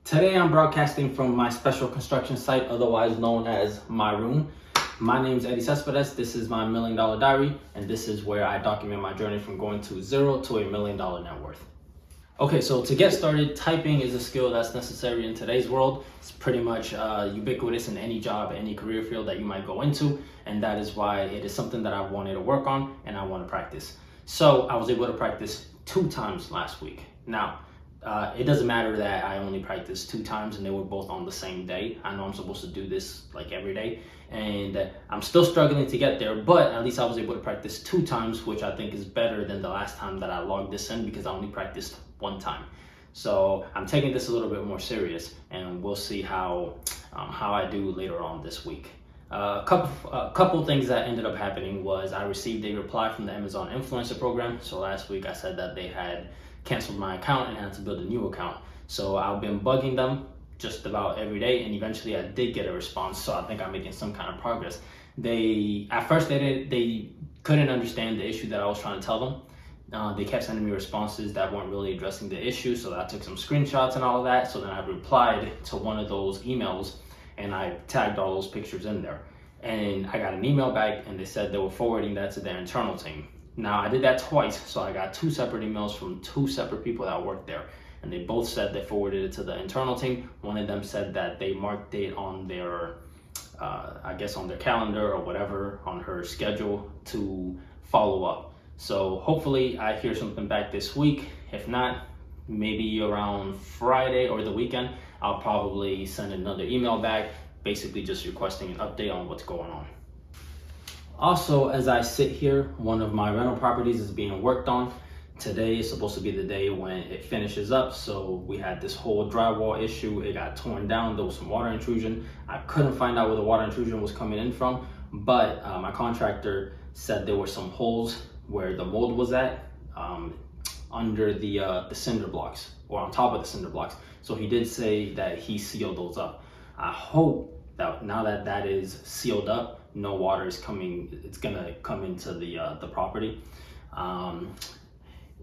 Today I'm broadcasting from my special construction site, otherwise known as my room. My name is Eddie Cespedes. This is my $1 Million Diary, and this is where I document my journey from going to zero to $1 million net worth. Okay, so to get started, typing is a skill that's necessary in today's world. It's pretty much ubiquitous in any job, any career field that you might go into, and that is why it is something that I wanted to work on and I want to practice. So I was able to practice 2 times last week. Now, it doesn't matter that I only practiced 2 times and they were both on the same day. I know I'm supposed to do this like every day, and I'm still struggling to get there, but at least I was able to practice 2 times, which I think is better than the last time that I logged this in because I only practiced 1 time. So I'm taking this a little bit more serious, and we'll see how I do later on this week. A couple things that ended up happening was I received a reply from the Amazon influencer program. So last week I said that they had canceled my account and had to build a new account. So I've been bugging them just about every day, and eventually I did get a response. So I think I'm making some kind of progress. At first they couldn't understand the issue that I was trying to tell them. They kept sending me responses that weren't really addressing the issue. So I took some screenshots and all of that. So then I replied to one of those emails and I tagged all those pictures in there. And I got an email back and they said they were forwarding that to their internal team. Now I did that twice, so I got 2 separate emails from 2 separate people that worked there, and they both said they forwarded it to the internal team. One of them said that they marked it on their, I guess on their calendar or whatever, on her schedule to follow up. So hopefully I hear something back this week. If not, maybe around Friday or the weekend, I'll probably send another email back, basically just requesting an update on what's going on. Also, as I sit here, one of my rental properties is being worked on. Today is supposed to be the day when it finishes up. So we had this whole drywall issue. It got torn down. There was some water intrusion. I couldn't find out where the water intrusion was coming in from, but my contractor said there were some holes where the mold was at under the cinder blocks, or on top of the cinder blocks. So he did say that he sealed those up. I hope that now that that is sealed up, no water is coming. It's gonna come into the property.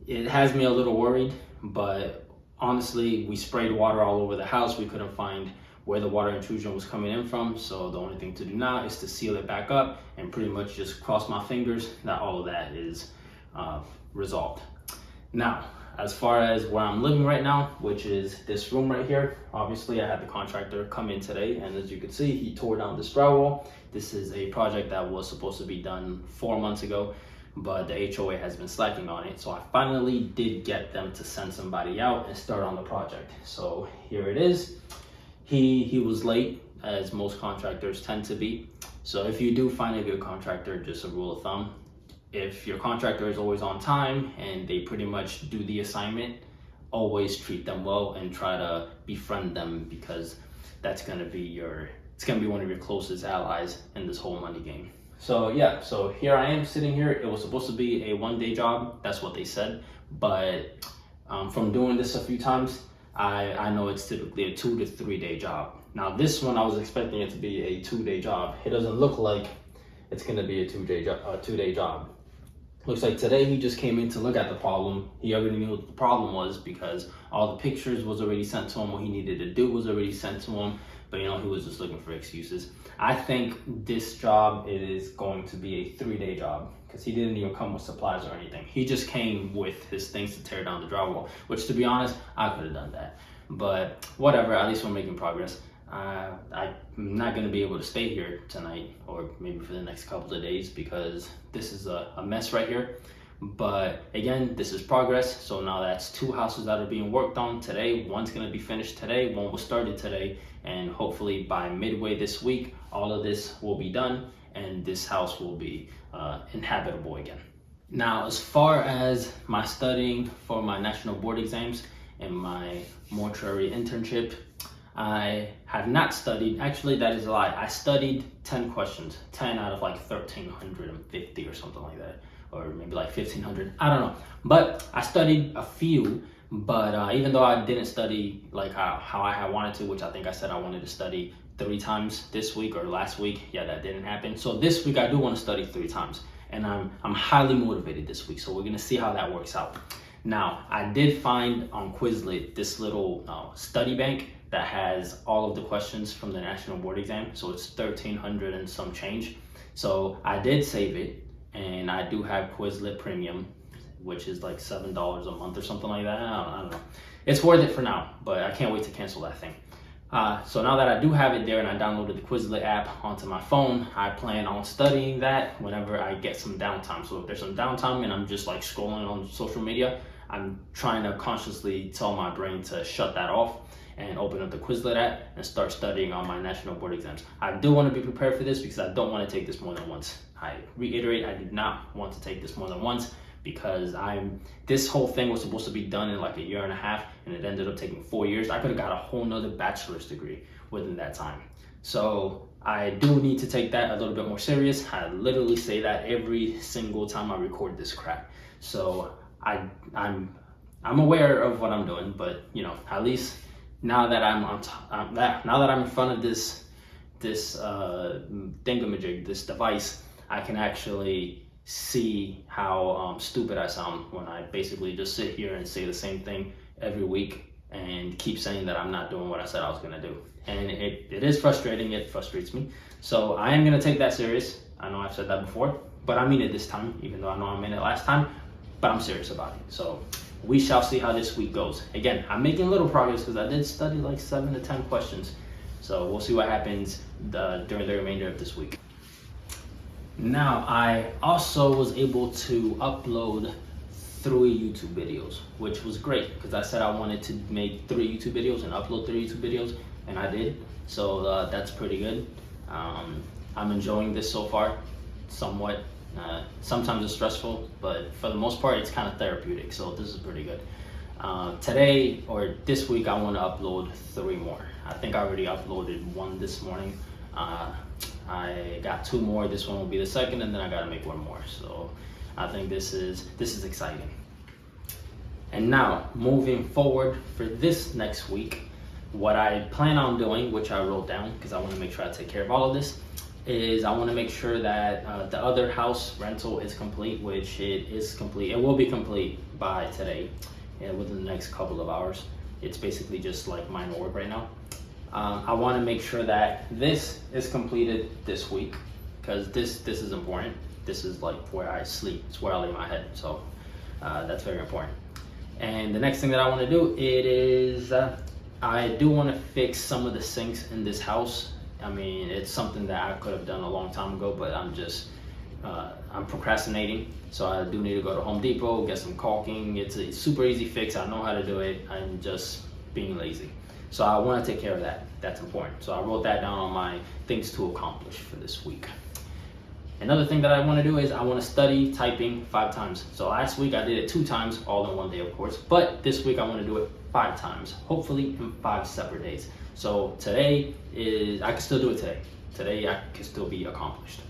It has me a little worried, but honestly, we sprayed water all over the house. We couldn't find where the water intrusion was coming in from. So the only thing to do now is to seal it back up and pretty much just cross my fingers that all of that is resolved. Now, as far as where I'm living right now, which is this room right here, obviously I had the contractor come in today, and as you can see, he tore down this drywall. This is a project that was supposed to be done 4 months ago, but the HOA has been slacking on it. So I finally did get them to send somebody out and start on the project. So here it is. He was late, as most contractors tend to be. So if you do find a good contractor, just a rule of thumb, if your contractor is always on time and they pretty much do the assignment, always treat them well and try to befriend them, because that's gonna be one of your closest allies in this whole money game. So yeah, so here I am sitting here. It was supposed to be a 1-day job. That's what they said. But from doing this a few times, I know it's typically a 2 to 3 day job. Now this one, I was expecting it to be a 2-day job. It doesn't look like it's gonna be a 2-day job. Looks like today he just came in to look at the problem. He already knew what the problem was because all the pictures was already sent to him. What he needed to do was already sent to him. But he was just looking for excuses. I think this job is going to be a 3-day job because he didn't even come with supplies or anything. He just came with his things to tear down the drywall, which, to be honest, I could have done that. But whatever, at least we're making progress. I'm not going to be able to stay here tonight or maybe for the next couple of days because this is a mess right here. But again, this is progress. So now that's 2 houses that are being worked on today. One's going to be finished today. One was started today. And hopefully by midway this week, all of this will be done and this house will be inhabitable again. Now, as far as my studying for my national board exams and my mortuary internship, I have not studied. Actually, that is a lie. I studied 10 questions, 10 out of like 1,350 or something like that, or maybe like 1,500. I don't know. But I studied a few. But even though I didn't study like how I had wanted to, which I think I said I wanted to study 3 times this week or last week, yeah, that didn't happen. So this week I do want to study 3 times, and I'm highly motivated this week. So we're gonna see how that works out. Now, I did find on Quizlet this little study bank that has all of the questions from the national board exam. So it's 1,300 and some change. So I did save it, and I do have Quizlet Premium, which is like $7 a month or something like that. I don't know. It's worth it for now, but I can't wait to cancel that thing. So now that I do have it there and I downloaded the Quizlet app onto my phone, I plan on studying that whenever I get some downtime. So if there's some downtime and I'm just like scrolling on social media, I'm trying to consciously tell my brain to shut that off and open up the Quizlet app and start studying on my national board exams. I do want to be prepared for this because I don't want to take this more than once. I reiterate, I do not want to take this more than once, because this whole thing was supposed to be done in like a year and a half, and it ended up taking 4 years. I could have got a whole nother bachelor's degree within that time. So I do need to take that a little bit more serious. I literally say that every single time I record this crap. So I'm aware of what I'm doing, but you know, at least now that now that I'm in front of this thingamajig, this device, I can actually see how stupid I sound when I basically just sit here and say the same thing every week and keep saying that I'm not doing what I said I was gonna do. And it is frustrating, it frustrates me. So I am gonna take that serious. I know I've said that before, but I mean it this time, even though I know I meant it last time, but I'm serious about it. So we shall see how this week goes. Again, I'm making little progress because I did study like 7 to 10 questions. So we'll see what happens during the remainder of this week. Now, I also was able to upload 3 YouTube videos, which was great because I said I wanted to make 3 YouTube videos and upload 3 YouTube videos, and I did. So that's pretty good. I'm enjoying this so far, somewhat. Sometimes it's stressful, but for the most part, it's kind of therapeutic. So this is pretty good. Today or this week, I want to upload 3 more. I think I already uploaded 1 this morning. I got 2 more. This one will be the second, and then I gotta make 1 more. So I think this is exciting. And now moving forward for this next week, what I plan on doing, which I wrote down because I want to make sure I take care of all of this, is I want to make sure that the other house rental is complete, which it is complete. It will be complete by today, within the next couple of hours. It's basically just like minor work right now. I want to make sure that this is completed this week because this is important. This is like where I sleep. It's where I lay my head. So that's very important. And the next thing that I want to do, I do want to fix some of the sinks in this house. I mean, it's something that I could have done a long time ago, but I'm procrastinating. So I do need to go to Home Depot, get some caulking. It's a super easy fix. I know how to do it. I'm just being lazy. So I want to take care of that. That's important. So I wrote that down on my things to accomplish for this week. Another thing that I want to do is I want to study typing 5 times. So last week I did it 2 times, all in one day, of course. But this week I want to do it 5 times, hopefully in 5 separate days. So today I can still do it today. Today I can still be accomplished.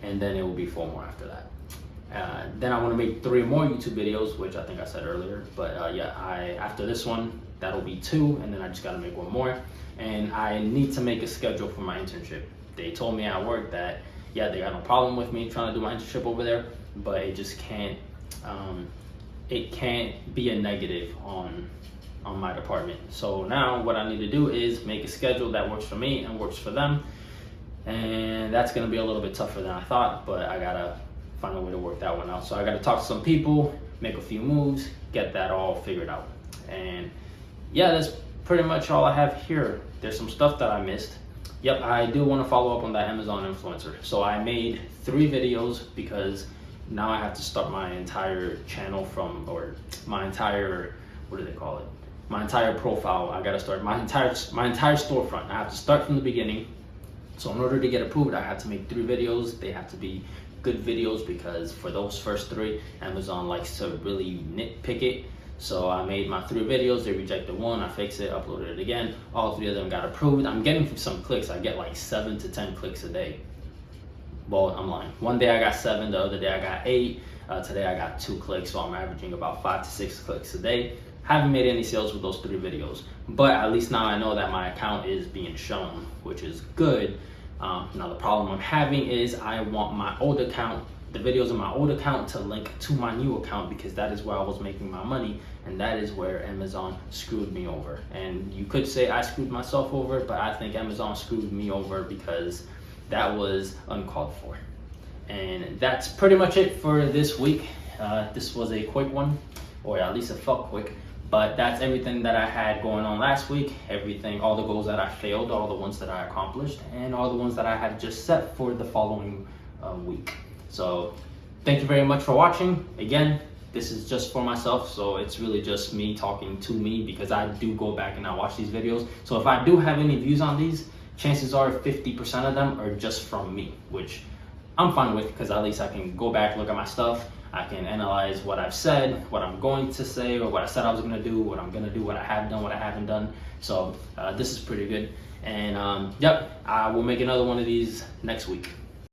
And then it will be 4 more after that. Then I want to make 3 more YouTube videos, which I think I said earlier. But after this one, that'll be 2, and then I just got to make 1 more. And I need to make a schedule for my internship. They told me at work that, yeah, they got no problem with me trying to do my internship over there, but it just can't, it can't be a negative on my department. So now what I need to do is make a schedule that works for me and works for them. And that's going to be a little bit tougher than I thought, but I got to find a way to work that one out. So I got to talk to some people, make a few moves, get that all figured out. And yeah, that's pretty much all I have here. There's some stuff that I missed. Yep, I do want to follow up on that Amazon influencer. So I made 3 videos because now I have to start my entire channel my entire, what do they call it? My entire profile. I got to start my entire storefront. I have to start from the beginning. So in order to get approved, I have to make 3 videos. They have to be good videos because for those first 3, Amazon likes to really nitpick it. So I made my 3 videos, they rejected 1, I fixed it, uploaded it again. All 3 of them got approved. I'm getting some clicks. I get like 7 to 10 clicks a day. Well, I'm lying. One day I got 7, the other day I got 8. Today I got 2 clicks, so I'm averaging about 5 to 6 clicks a day. Haven't made any sales with those 3 videos, but at least now I know that my account is being shown, which is good. Now the problem I'm having is I want my old account the videos in my old account to link to my new account, because that is where I was making my money, and that is where Amazon screwed me over. And you could say I screwed myself over, but I think Amazon screwed me over because that was uncalled for. And that's pretty much it for this week. This was a quick one, or at least it felt quick, but that's everything that I had going on last week. Everything, all the goals that I failed, all the ones that I accomplished, and all the ones that I had just set for the following week. So thank you very much for watching. Again, this is just for myself, so it's really just me talking to me, because I do go back and I watch these videos. So if I do have any views on these, chances are 50% of them are just from me, which I'm fine with, because at least I can go back, look at my stuff, I can analyze what I've said, what I'm going to say, or what I said I was going to do, what I'm going to do, what I have done, what I haven't done. So this is pretty good. And yep, I will make another one of these next week.